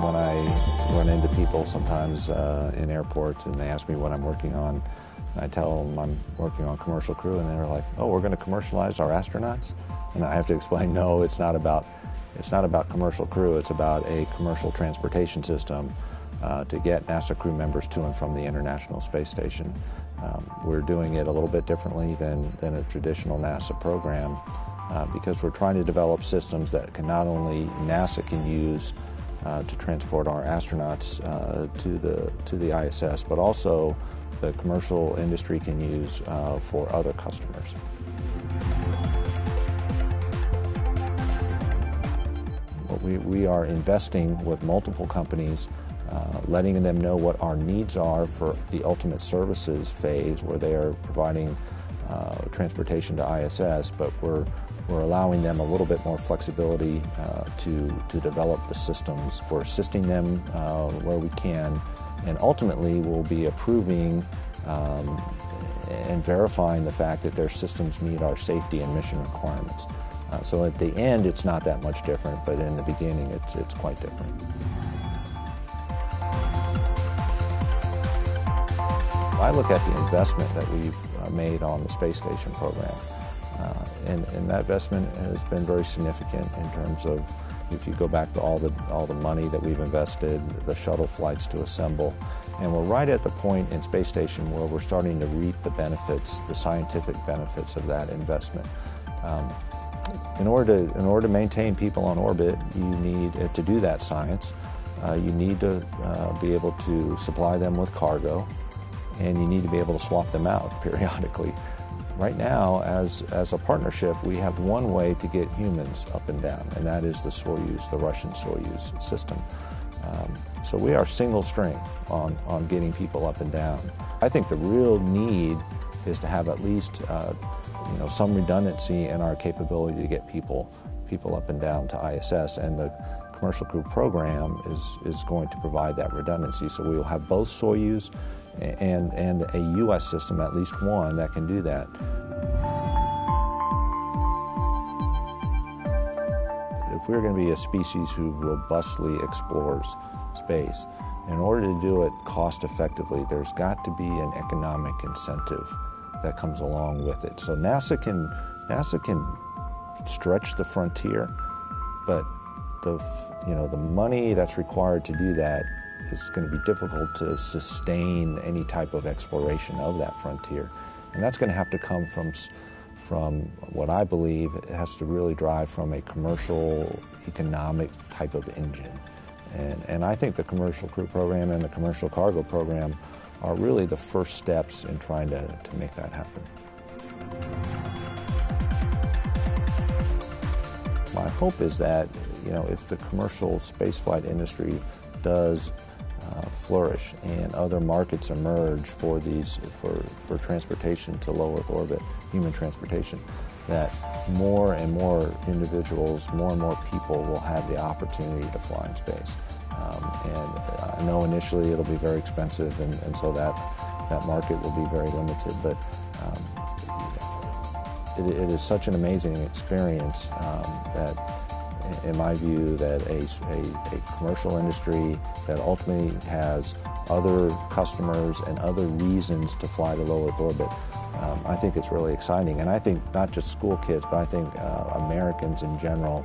When I run into people sometimes in airports and they ask me what I'm working on, I tell them I'm working on Commercial Crew, and they're like, "Oh, we're going to commercialize our astronauts?" And I have to explain, no, it's not about Commercial Crew. It's about a commercial transportation system to get NASA crew members to and from the International Space Station. We're doing it a little bit differently than a traditional NASA program because we're trying to develop systems that can not only NASA can use to transport our astronauts to the ISS, but also the commercial industry can use for other customers. We are investing with multiple companies, letting them know what our needs are for the ultimate services phase, where they are providing transportation to ISS, but we're allowing them a little bit more flexibility to develop the systems. We're assisting them where we can, and ultimately we'll be approving and verifying the fact that their systems meet our safety and mission requirements. So at the end, it's not that much different, but in the beginning, it's quite different. I look at the investment that we've made on the space station program, and that investment has been very significant in terms of, if you go back to all the money that we've invested, the shuttle flights to assemble, and we're right at the point in space station where we're starting to reap the benefits, the scientific benefits of that investment. In order to maintain people on orbit, you need to do that science. You need to be able to supply them with cargo, and you need to be able to swap them out periodically. Right now, as a partnership, we have one way to get humans up and down, and that is the Soyuz, the Russian Soyuz system. So we are single string on getting people up and down. I think the real need is to have at least some redundancy in our capability to get people up and down to ISS, and the Commercial Crew program is going to provide that redundancy. So we will have both Soyuz and a U.S. system, at least one, that can do that. If we're going to be a species who robustly explores space, in order to do it cost effectively, there's got to be an economic incentive that comes along with it. So NASA can stretch the frontier, but the money that's required to do that is going to be difficult to sustain any type of exploration of that frontier. And that's going to have to come from what I believe it has to really drive from a commercial, economic type of engine. And I think the Commercial Crew program and the Commercial Cargo program are really the first steps in trying to make that happen. My hope is that, if the commercial spaceflight industry does flourish and other markets emerge for transportation to low Earth orbit, human transportation, that more and more individuals, more and more people will have the opportunity to fly in space. And I know initially it'll be very expensive, and so that market will be very limited, but it is such an amazing experience that, in my view, that a commercial industry that ultimately has other customers and other reasons to fly to low Earth orbit, I think it's really exciting. And I think not just school kids, but I think Americans in general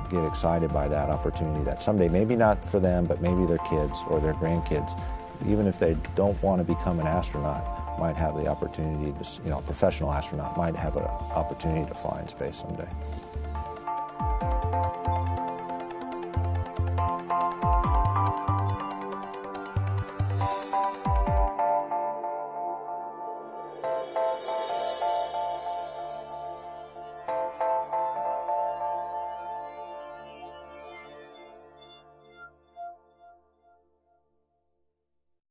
get excited by that opportunity, that someday, maybe not for them, but maybe their kids or their grandkids, even if they don't want to become an astronaut, might have the opportunity to, a professional astronaut might have an opportunity to fly in space someday.